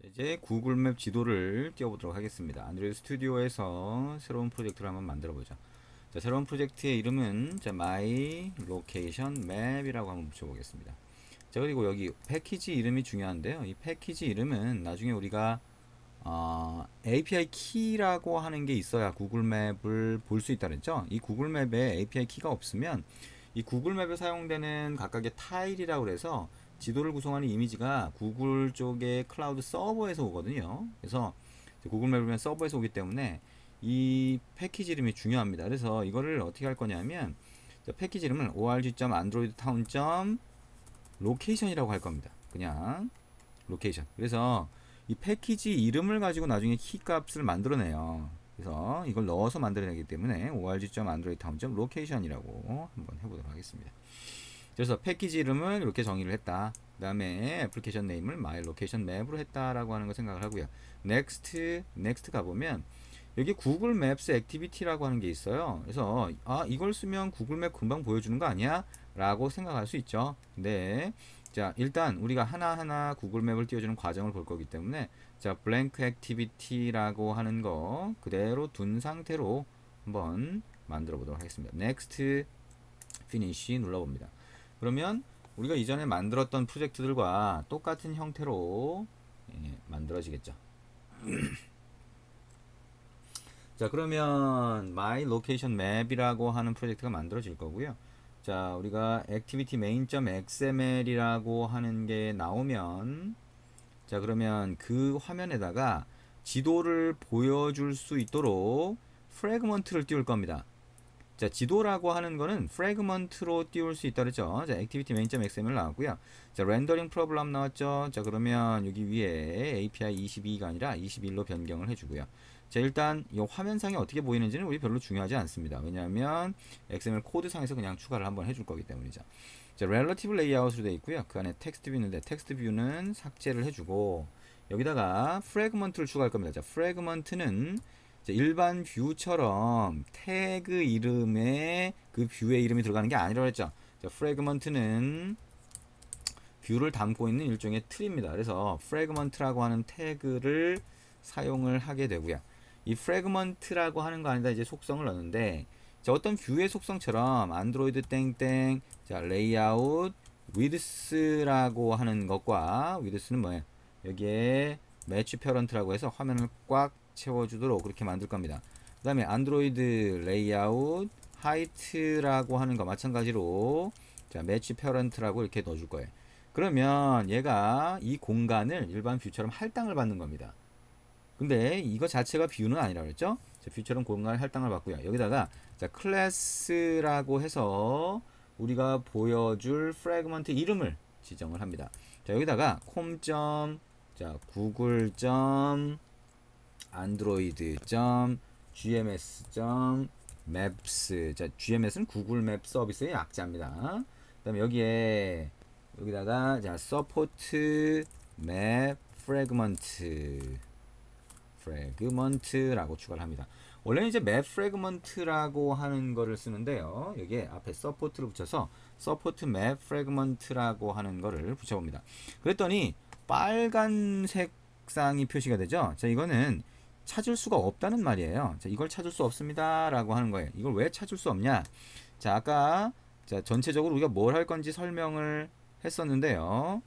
이제 구글맵 지도를 띄워보도록 하겠습니다. 안드로이드 스튜디오에서 새로운 프로젝트를 한번 만들어 보죠. 자, 새로운 프로젝트의 이름은 My Location Map이라고 한번 붙여보겠습니다. 자, 그리고 여기 패키지 이름이 중요한데요. 이 패키지 이름은 나중에 우리가 API 키라고 하는 게 있어야 구글맵을 볼 수 있다 그랬죠. 이 구글맵에 API 키가 없으면 이 구글맵에 사용되는 각각의 타일이라고 해서 지도를 구성하는 이미지가 구글 쪽의 클라우드 서버에서 오거든요. 그래서 구글맵을 보면 서버에서 오기 때문에 이 패키지 이름이 중요합니다. 그래서 이거를 어떻게 할 거냐면 패키지 이름을 org.androidtown.location이라고 할 겁니다. 그냥 로케이션. 그래서 이 패키지 이름을 가지고 나중에 키 값을 만들어내요. 그래서 이걸 넣어서 만들어내기 때문에 org.androidtown.location이라고 한번 해보도록 하겠습니다. 그래서 패키지 이름을 이렇게 정의를 했다. 그 다음에 애플리케이션 네임을 My Location Map으로 했다라고 하는 거 생각을 하고요. Next 가보면 여기 구글 맵스 액티비티라고 하는 게 있어요. 그래서 이걸 쓰면 구글 맵 금방 보여주는 거 아니야? 라고 생각할 수 있죠. 네. 자, 일단 우리가 하나하나 구글 맵을 띄워주는 과정을 볼 거기 때문에 자, blank activity라고 하는 거 그대로 둔 상태로 한번 만들어 보도록 하겠습니다. Next, Finish 눌러봅니다. 그러면 우리가 이전에 만들었던 프로젝트들과 똑같은 형태로 만들어지겠죠. 자, 그러면 My Location Map이라고 하는 프로젝트가 만들어질 거고요. 자, 우리가 activity main.xml이라고 하는 게 나오면 자, 그러면 그 화면에다가 지도를 보여줄 수 있도록 프래그먼트를 띄울 겁니다. 자, 지도라고 하는 거는 프래그먼트로 띄울 수 있다 그랬죠. 자, activity main.xml 나왔고요. 자, rendering problem 나왔죠. 자, 그러면 여기 위에 API 22가 아니라 21로 변경을 해주고요. 자, 일단 이 화면상에 어떻게 보이는지는 우리 별로 중요하지 않습니다. 왜냐하면 XML 코드상에서 그냥 추가를 한번 해줄 거기 때문이죠. 자, relative layout으로 되어 있고요. 그 안에 텍스트 뷰 있는데 텍스트 뷰는 삭제를 해주고 여기다가 프래그먼트를 추가할 겁니다. 자, 프래그먼트는 일반 뷰처럼 태그 이름에 그 뷰의 이름이 들어가는 게 아니라고 했죠. 자, 프래그먼트는 뷰를 담고 있는 일종의 틀입니다. 그래서 프래그먼트라고 하는 태그를 사용을 하게 되고요. 이 프래그먼트라고 하는 거 아니다 이제 속성을 넣는데 자, 어떤 뷰의 속성처럼 안드로이드 땡땡 자, 레이아웃 위드스라고 하는 것과 위드스는 뭐예요? 여기에 매치 페런트라고 해서 화면을 꽉 채워주도록 그렇게 만들 겁니다. 그 다음에 안드로이드 레이아웃 하이트라고 하는 거 마찬가지로 자, 매치 페런트라고 이렇게 넣어줄 거예요. 그러면 얘가 이 공간을 일반 뷰처럼 할당을 받는 겁니다. 근데 이거 자체가 뷰는 아니라 그랬죠? 자, 뷰처럼 공간을 할당을 받고요. 여기다가 자, 클래스라고 해서 우리가 보여줄 프래그먼트 이름을 지정을 합니다. 자, 여기다가 com. 자, google. android. gms. maps. 자, gms는 구글 맵 서비스의 약자입니다. 그 다음에 여기다가 자, support map fragment라고 추가를 합니다. 원래는 이제 map fragment라고 하는 거를 쓰는데요. 여기에 앞에 support를 붙여서 support map fragment라고 하는 거를 붙여봅니다. 그랬더니 빨간 색상이 표시가 되죠. 자, 이거는 찾을 수가 없다는 말이에요. 자, 이걸 찾을 수 없습니다 라고 하는 거예요. 이걸 왜 찾을 수 없냐? 자, 아까 자, 전체적으로 우리가 뭘 할 건지 설명을 했었는데요.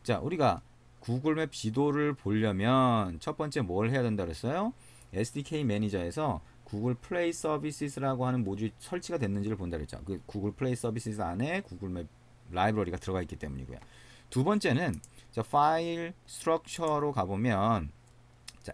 자, 우리가 구글맵 지도를 보려면 첫 번째 뭘 해야 된다 그랬어요? SDK 매니저에서 구글 플레이 서비스라고 하는 모듈이 설치가 됐는지를 본다 그랬죠. 그 구글 플레이 서비스 안에 구글맵 라이브러리가 들어가 있기 때문이고요. 두 번째는 자, 파일 스트럭처로 가보면 자,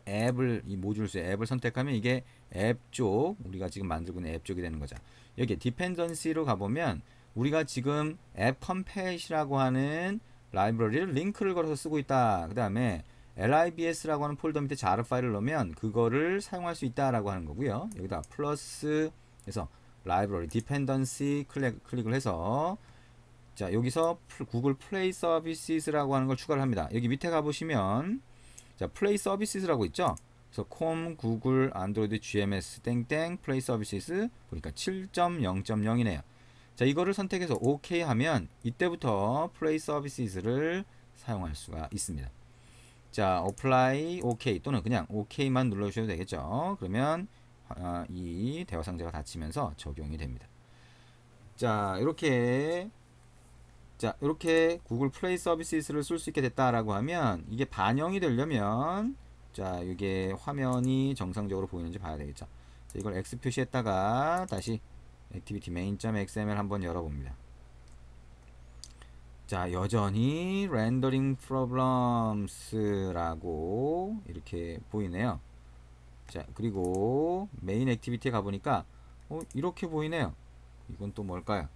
이 모듈수 앱을 선택하면 이게 앱 쪽, 우리가 지금 만들고 있는 앱 쪽이 되는 거죠. 여기 디펜던시로 가보면 우리가 지금 앱 컴팻이라고 하는 라이브러리를 링크를 걸어서 쓰고 있다. 그 다음에 libs라고 하는 폴더 밑에 jar 파일을 넣으면 그거를 사용할 수 있다라고 하는 거고요. 여기다 플러스 해서 라이브러리 디펜던시 클릭을 해서 자, 여기서 구글 플레이 서비스라고 하는 걸 추가를 합니다. 여기 밑에 가보시면 자, 플레이 서비스라고 있죠. 그래서 콤, 구글, 안드로이드, GMS 땡땡 플레이 서비스 보니까 7.0.0이네요. 자, 이거를 선택해서 OK 하면 이때부터 플레이 서비스를 사용할 수가 있습니다. 자, apply OK 또는 그냥 OK만 눌러주셔도 되겠죠. 그러면 이 대화 상자가 닫히면서 적용이 됩니다. 자, 이렇게 구글 플레이 서비스를 쓸 수 있게 됐다라고 하면 이게 반영이 되려면 자, 이게 화면이 정상적으로 보이는지 봐야 되겠죠. 자, 이걸 X 표시했다가 다시 activity main.xml 한번 열어봅니다. 자, 여전히 rendering problems라고 이렇게 보이네요. 자, 그리고 메인 액티비티에 가보니까 이렇게 보이네요. 이건 또 뭘까요?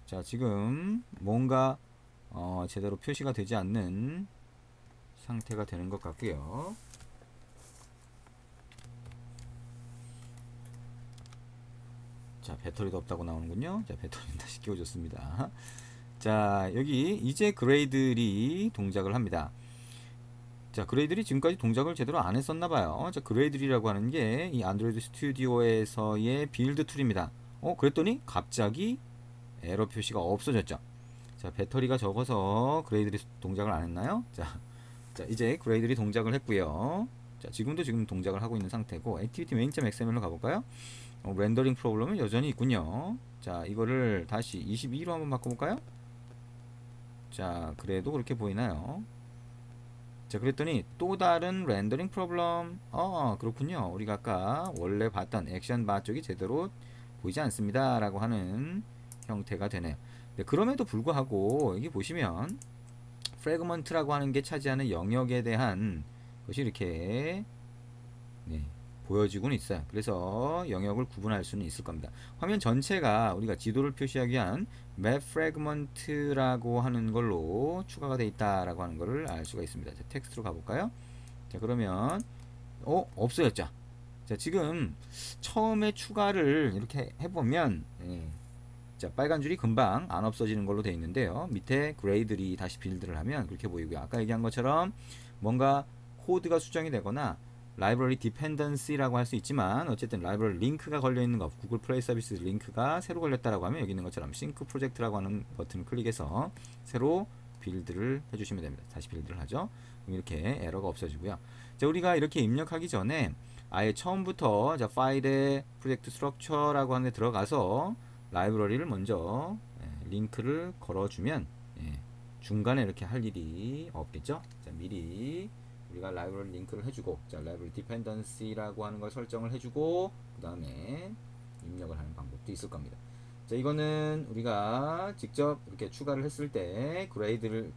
자, 지금 뭔가 제대로 표시가 되지 않는 상태가 되는 것 같고요. 자, 배터리도 없다고 나오는군요. 자, 배터리는 다시 끼워줬습니다. 자, 여기 이제 그레이들이 동작을 합니다. 자, 그레이들이 지금까지 동작을 제대로 안 했었나봐요. 자, 그레이들이라고 하는 게 이 안드로이드 스튜디오에서의 빌드 툴입니다. 그랬더니 갑자기 에러 표시가 없어졌죠. 자, 배터리가 적어서 그레이들이 동작을 안 했나요? 자, 이제 그레이들이 동작을 했고요. 자, 지금 동작을 하고 있는 상태고, 액티비티 main.xml로 가볼까요? 렌더링 프로블럼은 여전히 있군요. 자, 이거를 다시 22로 한번 바꿔볼까요? 자, 그래도 그렇게 보이나요? 자, 그랬더니 또 다른 렌더링 프로블럼. 그렇군요. 우리가 아까 원래 봤던 액션 바 쪽이 제대로 보이지 않습니다 라고 하는 형태가 되네요. 네, 그럼에도 불구하고 여기 보시면 프래그먼트라고 하는 게 차지하는 영역에 대한 것이 이렇게 보여지고는 있어요. 그래서 영역을 구분할 수는 있을 겁니다. 화면 전체가 우리가 지도를 표시하기 위한 맵 프래그먼트라고 하는 걸로 추가가 되어 있다라고 하는 것을 알 수가 있습니다. 자, 텍스트로 가볼까요? 자, 그러면 없어졌죠. 자, 지금 처음에 추가를 이렇게 해보면 자, 빨간 줄이 금방 안 없어지는 걸로 되어 있는데요. 밑에 그레이들이 다시 빌드를 하면 그렇게 보이고요. 아까 얘기한 것처럼 뭔가 코드가 수정이 되거나 라이브러리 디펜던시라고 할 수 있지만 어쨌든 라이브러리 링크가 걸려 있는 거, 구글 플레이 서비스 링크가 새로 걸렸다라고 하면 여기 있는 것처럼 싱크 프로젝트라고 하는 버튼을 클릭해서 새로 빌드를 해주시면 됩니다. 다시 빌드를 하죠. 그럼 이렇게 에러가 없어지고요. 자, 우리가 이렇게 입력하기 전에 아예 처음부터 자, 파일의 프로젝트 스트럭처라고 하는 데 들어가서 라이브러리를 먼저 링크를 걸어주면 중간에 이렇게 할 일이 없겠죠. 자, 미리 우리가 라이브러리 링크를 해주고, 자, 라이브러리 디펜던시라고 하는 걸 설정을 해주고, 그 다음에 입력을 하는 방법도 있을 겁니다. 자, 이거는 우리가 직접 이렇게 추가를 했을 때 그레이드를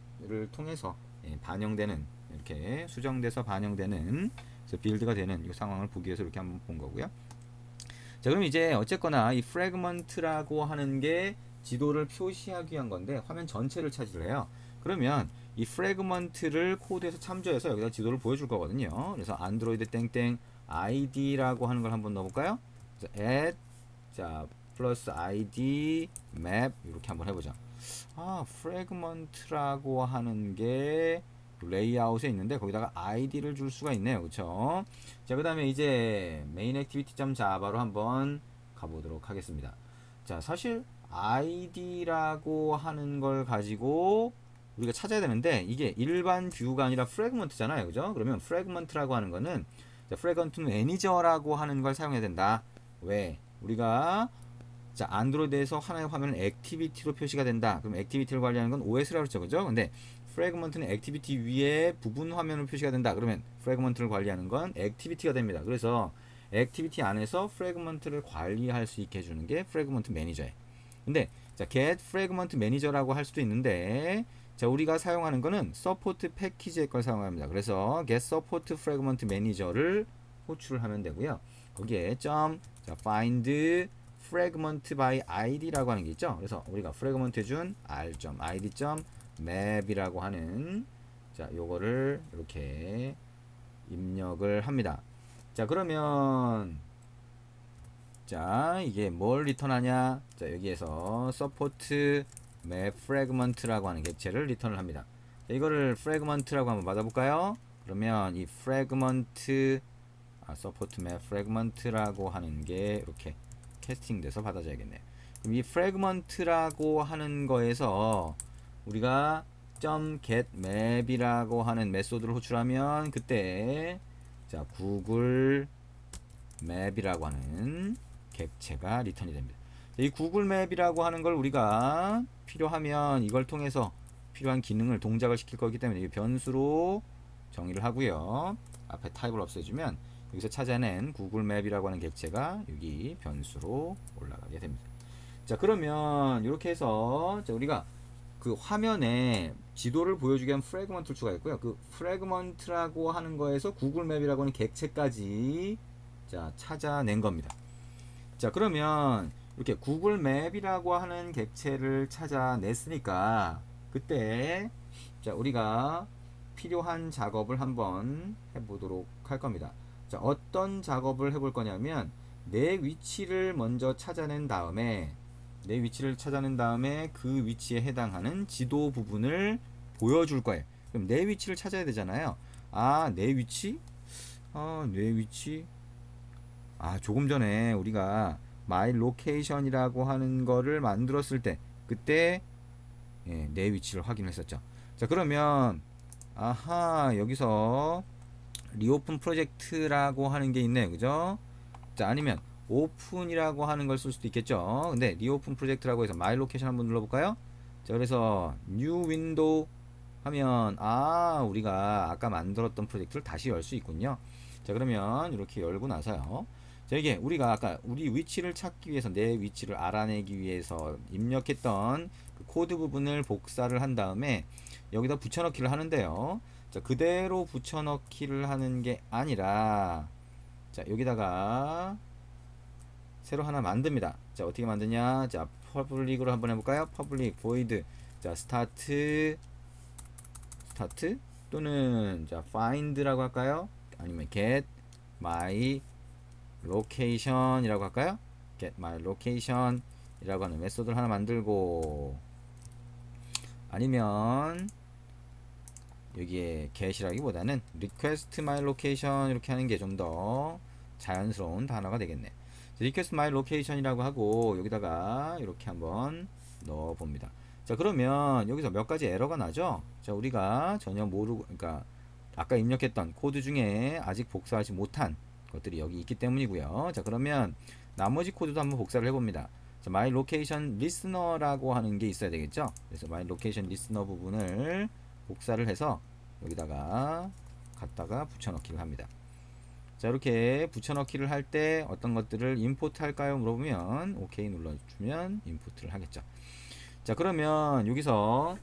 통해서 반영되는, 이렇게 수정돼서 반영되는, 그래서 빌드가 되는 이 상황을 보기 위해서 이렇게 한번 본 거고요. 자, 그럼 이제 어쨌거나 이 프래그먼트라고 하는 게 지도를 표시하기 위한 건데 화면 전체를 차지를 해요. 그러면 이 프래그먼트를 코드에서 참조해서 여기다 지도를 보여줄 거거든요. 그래서 안드로이드 땡땡 id라고 하는 걸 한번 넣어볼까요? add 자 플러스 id map 이렇게 한번 해보자. 프래그먼트라고 하는 게 레이아웃에 있는데 거기다가 id를 줄 수가 있네요. 그쵸? 자, 그 다음에 이제 main activity.java로 한번 가보도록 하겠습니다. 자, 사실 id라고 하는 걸 가지고 우리가 찾아야 되는데 이게 일반 뷰가 아니라 프래그먼트잖아요. 그죠? 그러면 프래그먼트라고 하는 거는 프래그먼트 매니저라고 하는 걸 사용해야 된다. 왜? 우리가 자, 안드로이드에서 하나의 화면은 액티비티로 표시가 된다. 그럼 액티비티를 관리하는 건 OS라고 그랬죠. 그죠? 근데 프래그먼트는 액티비티 위에 부분 화면으로 표시가 된다. 그러면 프래그먼트를 관리하는 건 액티비티가 됩니다. 그래서 액티비티 안에서 프래그먼트를 관리할 수 있게 해주는 게 프래그먼트 매니저예요. 근데 자, get fragment manager라고 할 수도 있는데 자, 우리가 사용하는 거는 support 패키지의 걸 사용합니다. 그래서 get support fragment manager를 호출을 하면 되고요. 거기에 자, find fragment by id라고 하는 게 있죠. 그래서 우리가 fragment 준 r.id.map이라고 하는 자, 요거를 이렇게 입력을 합니다. 자, 그러면 자, 이게 뭘 리턴하냐? 자, 여기에서 support map fragment라고 하는 객체를 리턴을 합니다. 자, 이거를 fragment라고 한번 받아볼까요? 그러면 이 fragment support map fragment라고 하는 게 이렇게 캐스팅돼서 받아줘야겠네요. 그럼 이 fragment라고 하는 거에서 우리가 getMap이라고 하는 메소드를 호출하면 그때 자 구글 맵이라고 하는 객체가 리턴이 됩니다. 이 구글 맵이라고 하는 걸 우리가 필요하면 이걸 통해서 필요한 기능을 동작을 시킬 거기 때문에 이 변수로 정의를 하고요. 앞에 타입을 없애주면 여기서 찾아낸 구글 맵이라고 하는 객체가 여기 변수로 올라가게 됩니다. 자 그러면 이렇게 해서 자, 우리가 그 화면에 지도를 보여주게 한 프래그먼트 툴수가 있고요. 그 프래그먼트라고 하는 거에서 구글 맵이라고 하는 객체까지 자 찾아낸 겁니다. 자 그러면 이렇게 구글 맵이라고 하는 객체를 찾아냈으니까 그때 자 우리가 필요한 작업을 한번 해보도록 할 겁니다. 자 어떤 작업을 해볼 거냐면 내 위치를 먼저 찾아낸 다음에 그 위치에 해당하는 지도 부분을 보여줄 거예요. 그럼 내 위치를 찾아야 되잖아요. 내 위치? 내 위치? 조금 전에 우리가 my location이라고 하는 거를 만들었을 때 그때 내 위치를 확인했었죠. 자 그러면 여기서 리오픈 프로젝트라고 하는 게 있네요. 그죠? 자 아니면 오픈이라고 하는 걸 쓸 수도 있겠죠. 근데 리오픈 프로젝트라고 해서 my location 한번 눌러볼까요? 자 그래서 new window 하면 우리가 아까 만들었던 프로젝트를 다시 열 수 있군요. 자 그러면 이렇게 열고 나서요. 자 이게 우리가 아까 우리 위치를 찾기 위해서 내 위치를 알아내기 위해서 입력했던 그 코드 부분을 복사를 한 다음에 여기다 붙여넣기를 하는데요. 자 그대로 붙여넣기를 하는 게 아니라 자 여기다가 새로 하나 만듭니다. 자 어떻게 만드냐? 자 퍼블릭으로 한번 해볼까요? 퍼블릭 void 자 스타트 또는 자 find라고 할까요? 아니면 get my location 이라고 할까요? get my location 이라고 하는 메소드를 하나 만들고 아니면 여기에 get이라기보다는 request my location 이렇게 하는 게 좀 더 자연스러운 단어가 되겠네. request my location 이라고 하고 여기다가 이렇게 한번 넣어 봅니다. 자 그러면 여기서 몇 가지 에러가 나죠. 자 우리가 전혀 모르고 그러니까 아까 입력했던 코드 중에 아직 복사하지 못한 것들이 여기 있기 때문이고요. 자 그러면 나머지 코드도 한번 복사를 해봅니다. 자, my location listener라고 하는 게 있어야 되겠죠. 그래서 my location listener 부분을 복사를 해서 여기다가 갖다가 붙여넣기를 합니다. 자 이렇게 붙여넣기를 할 때 어떤 것들을 임포트 할까요 물어보면 OK 눌러주면 임포트를 하겠죠. 자 그러면 여기서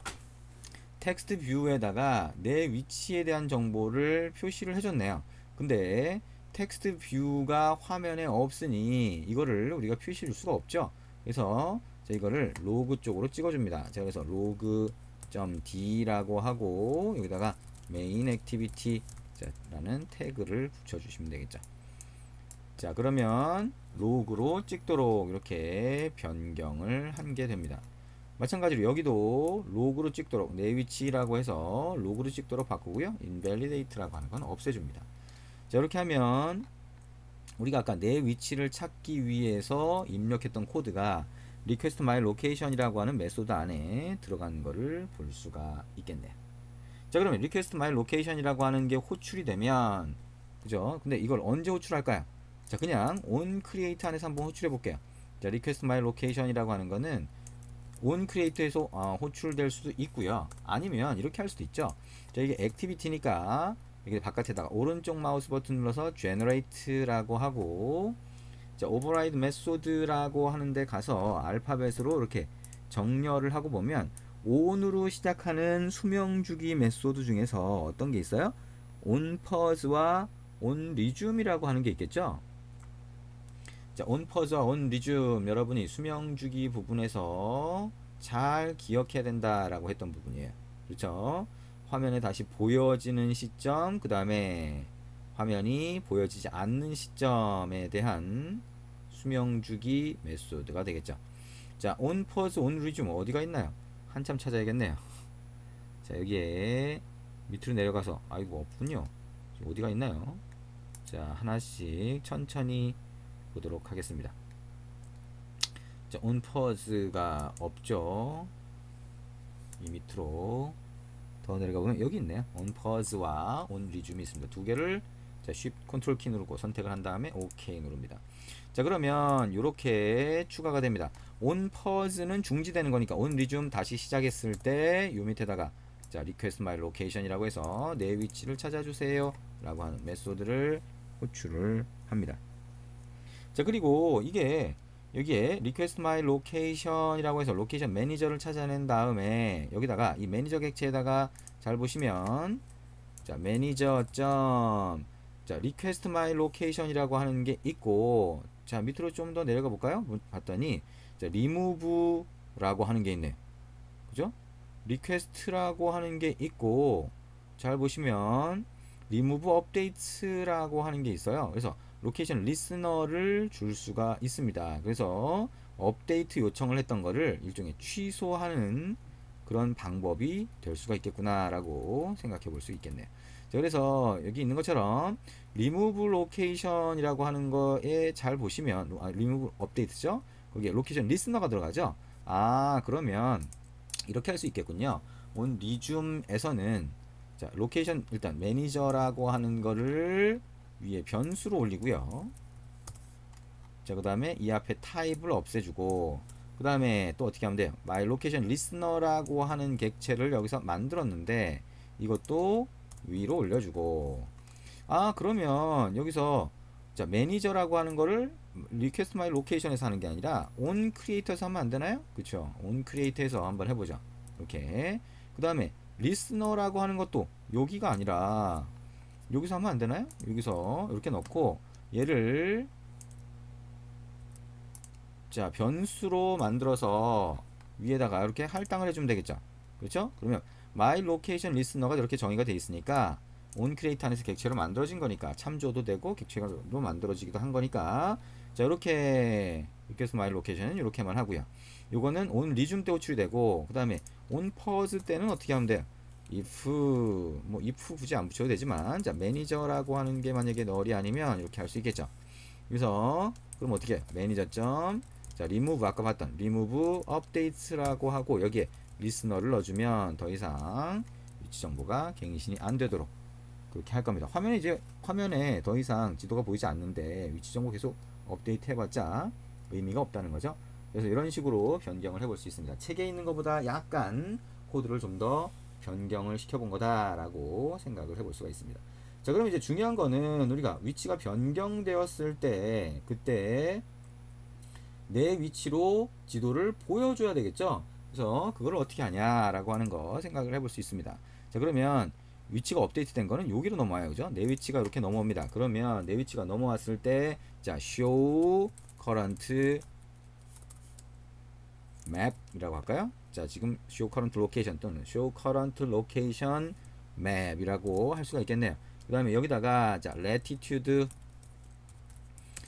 텍스트 뷰에다가 내 위치에 대한 정보를 표시를 해줬네요. 근데 텍스트 뷰가 화면에 없으니 이거를 우리가 표시해 줄 수가 없죠. 그래서 이거를 로그 쪽으로 찍어줍니다. 자 그래서 log.d라고 하고 여기다가 main activity 라는 태그를 붙여주시면 되겠죠. 자 그러면 로그로 찍도록 이렇게 변경을 한 게 됩니다. 마찬가지로 여기도 로그로 찍도록 내 위치라고 해서 로그로 찍도록 바꾸고요. invalidate라고 하는 건 없애줍니다. 자 이렇게 하면 우리가 아까 내 위치를 찾기 위해서 입력했던 코드가 request my location 이라고 하는 메소드 안에 들어간 거를 볼 수가 있겠네요. 자 그러면 request my location 이라고 하는 게 호출이 되면 그죠? 근데 이걸 언제 호출할까요? 자 그냥 on create 안에서 한번 호출해 볼게요. 자 request my location 이라고 하는 거는 on create에서 호출될 수도 있고요. 아니면 이렇게 할 수도 있죠. 자 이게 activity니까 여기 바깥에다가 오른쪽 마우스 버튼 눌러서 generate라고 하고 자 override method라고 하는데 가서 알파벳으로 이렇게 정렬을 하고 보면 on으로 시작하는 수명주기 메소드 중에서 어떤 게 있어요? on pause와 on resume이라고 하는 게 있겠죠. 자, on pause와 on resume 여러분이 수명주기 부분에서 잘 기억해야 된다라고 했던 부분이에요. 그렇죠? 화면에 다시 보여지는 시점, 그 다음에 화면이 보여지지 않는 시점에 대한 수명주기 메소드가 되겠죠. 자, on pause, on resume 어디가 있나요? 한참 찾아야겠네요. 자, 여기에 밑으로 내려가서 아이고 없군요. 어디가 있나요? 자, 하나씩 천천히 보도록 하겠습니다. 자, on pause가 없죠. 이 밑으로 더 내려가 보면 여기 있네요. on pause와 on resume이 있습니다. 두 개를 자, Shift 컨트롤 키 누르고 선택을 한 다음에 OK 누릅니다. 자, 그러면 이렇게 추가가 됩니다. on pause는 중지되는 거니까 on resume 다시 시작했을 때 요 밑에다가 자, request my location이라고 해서 내 위치를 찾아주세요 라고 하는 메소드를 호출을 합니다. 자, 그리고 이게 여기에 request my location이라고 해서 로케이션 매니저를 찾아낸 다음에 여기다가 이 매니저 객체에다가 잘 보시면 자, 매니저 점 자, request my location이라고 하는 게 있고 자, 밑으로 좀 더 내려가 볼까요? 봤더니 자, remove라고 하는 게 있네요. 그죠? request라고 하는 게 있고 잘 보시면 remove updates라고 하는 게 있어요. 그래서 로케이션 리스너를 줄 수가 있습니다. 그래서 업데이트 요청을 했던 거를 일종의 취소하는 그런 방법이 될 수가 있겠구나 라고 생각해 볼 수 있겠네요. 자, 그래서 여기 있는 것처럼 remove location이라고 하는 거에 잘 보시면 remove updates죠. 거기에 로케이션 리스너가 들어가죠. 아, 그러면 이렇게 할 수 있겠군요. on resume에서는 자, 로케이션 일단 매니저라고 하는 거를 위에 변수로 올리고요. 자, 그 다음에 이 앞에 타입을 없애주고 그 다음에 또 어떻게 하면 돼요? my location listener라고 하는 객체를 여기서 만들었는데 이것도 위로 올려주고 아, 그러면 여기서 자, 매니저라고 하는 거를 request my location에서 하는 게 아니라 on creator에서 하면 안 되나요? 그쵸? on creator에서 한번 해보죠. 이렇게 그 다음에 listener라고 하는 것도 여기가 아니라 여기서 하면 안 되나요? 여기서 이렇게 넣고 얘를 자, 변수로 만들어서 위에다가 이렇게 할당을 해주면 되겠죠. 그렇죠? 그러면 my location listener가 이렇게 정의가 되어 있으니까 on create 안에서 객체로 만들어진 거니까 참조도 되고 객체로 만들어지기도 한 거니까 자, 이렇게 request my location은 이렇게만 하고요. 요거는 on resume 때 호출이 되고 그 다음에 on pause 때는 어떻게 하면 돼요? if 뭐 if 굳이 안 붙여도 되지만 자, 매니저라고 하는 게 만약에 널이 아니면 이렇게 할 수 있겠죠. 그래서 그럼 어떻게 해요? 매니저 점 자, remove 아까 봤던 remove updates라고 하고 여기에 listener를 넣어주면 더 이상 위치 정보가 갱신이 안 되도록 그렇게 할 겁니다. 화면에 더 이상 지도가 보이지 않는데 위치 정보 계속 업데이트 해봤자 의미가 없다는 거죠. 그래서 이런 식으로 변경을 해볼 수 있습니다. 책에 있는 것보다 약간 코드를 좀 더 변경을 시켜본 거다라고 생각을 해볼 수가 있습니다. 자, 그럼 이제 중요한 거는 우리가 위치가 변경되었을 때 그때 내 위치로 지도를 보여줘야 되겠죠. 그래서 그걸 어떻게 하냐라고 하는 거 생각을 해볼 수 있습니다. 자, 그러면 위치가 업데이트 된 거는 여기로 넘어와요. 그죠? 내 위치가 이렇게 넘어옵니다. 그러면 내 위치가 넘어왔을 때 자, show current map 이라고 할까요? 자, 지금 show current location 또는 show current location map 이라고 할 수가 있겠네요. 그 다음에 여기다가 자, latitude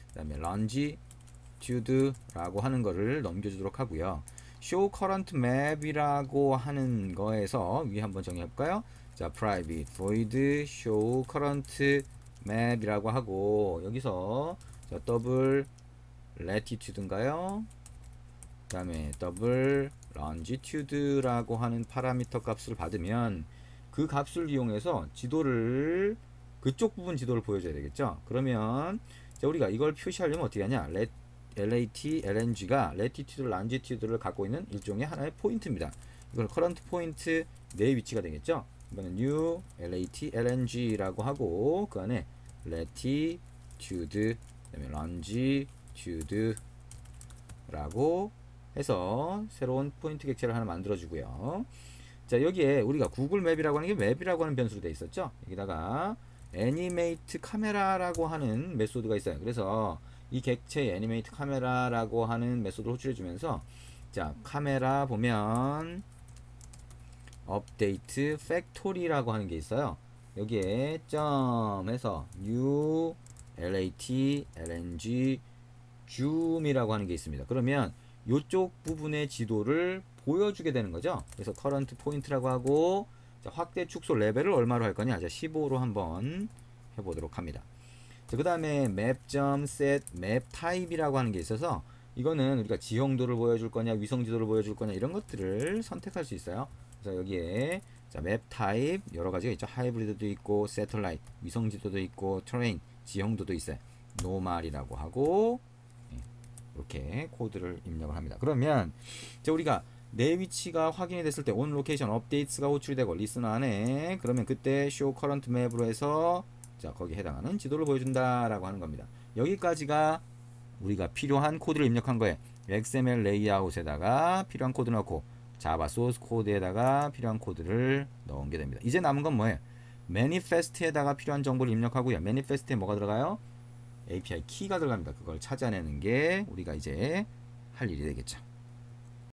그 다음에 longitude라고 하는 거를 넘겨주도록 하고요. show current map이라고 하는 거에서 위에 한번 정리해볼까요? 자, private void show current map이라고 하고 여기서 자, double latitude인가요? 그 다음에 double longitude라고 하는 파라미터 값을 받으면 그 값을 이용해서 지도를 그쪽 부분 지도를 보여줘야 되겠죠. 그러면 자, 우리가 이걸 표시하려면 어떻게 하냐? LAT, LNG가 latitude, longitude를 갖고 있는 일종의 하나의 포인트입니다. 이걸 current point 내 위치가 되겠죠. 이거는 new LAT, LNG라고 하고 그 안에 latitude, 그다음에 longitude라고 해서 새로운 포인트 객체를 하나 만들어주고요. 자, 여기에 우리가 구글 맵이라고 하는 게 맵이라고 하는 변수로 되어 있었죠. 여기다가 애니메이트 카메라라고 하는 메소드가 있어요. 그래서 이 객체에 애니메이트 카메라라고 하는 메소드를 호출해 주면서 자, 카메라 보면 업데이트 팩토리라고 하는 게 있어요. 여기에 점 해서 new lat lng zoom이라고 하는 게 있습니다. 그러면 이쪽 부분의 지도를 보여주게 되는 거죠. 그래서 current point라고 하고 자, 확대 축소 레벨을 얼마로 할 거냐? 자, 15로 한번 해보도록 합니다. 자, 그 다음에 map.set map type이라고 하는 게 있어서 이거는 우리가 지형도를 보여줄 거냐, 위성 지도를 보여줄 거냐 이런 것들을 선택할 수 있어요. 그래서 여기에 자, 맵 타입 여러 가지가 있죠. 하이브리드도 있고, 새틀라이트, 위성 지도도 있고, 트레인, 지형도도 있어요. 노말이라고 하고, 이렇게 코드를 입력을 합니다. 그러면 이제 우리가 내 위치가 확인이 됐을 때 온 로케이션 업데이트가 호출이 되고 리스너 안에 그러면 그때 show current map으로 해서 자 거기에 해당하는 지도를 보여준다라고 하는 겁니다. 여기까지가 우리가 필요한 코드를 입력한 거예요. XML 레이아웃에다가 필요한 코드 넣고 자바 소스 코드에다가 필요한 코드를 넣은 게 됩니다. 이제 남은 건 뭐예요? 매니페스트에다가 필요한 정보를 입력하고요. 매니페스트에 뭐가 들어가요? API 키가 들어갑니다. 그걸 찾아내는 게 우리가 이제 할 일이 되겠죠.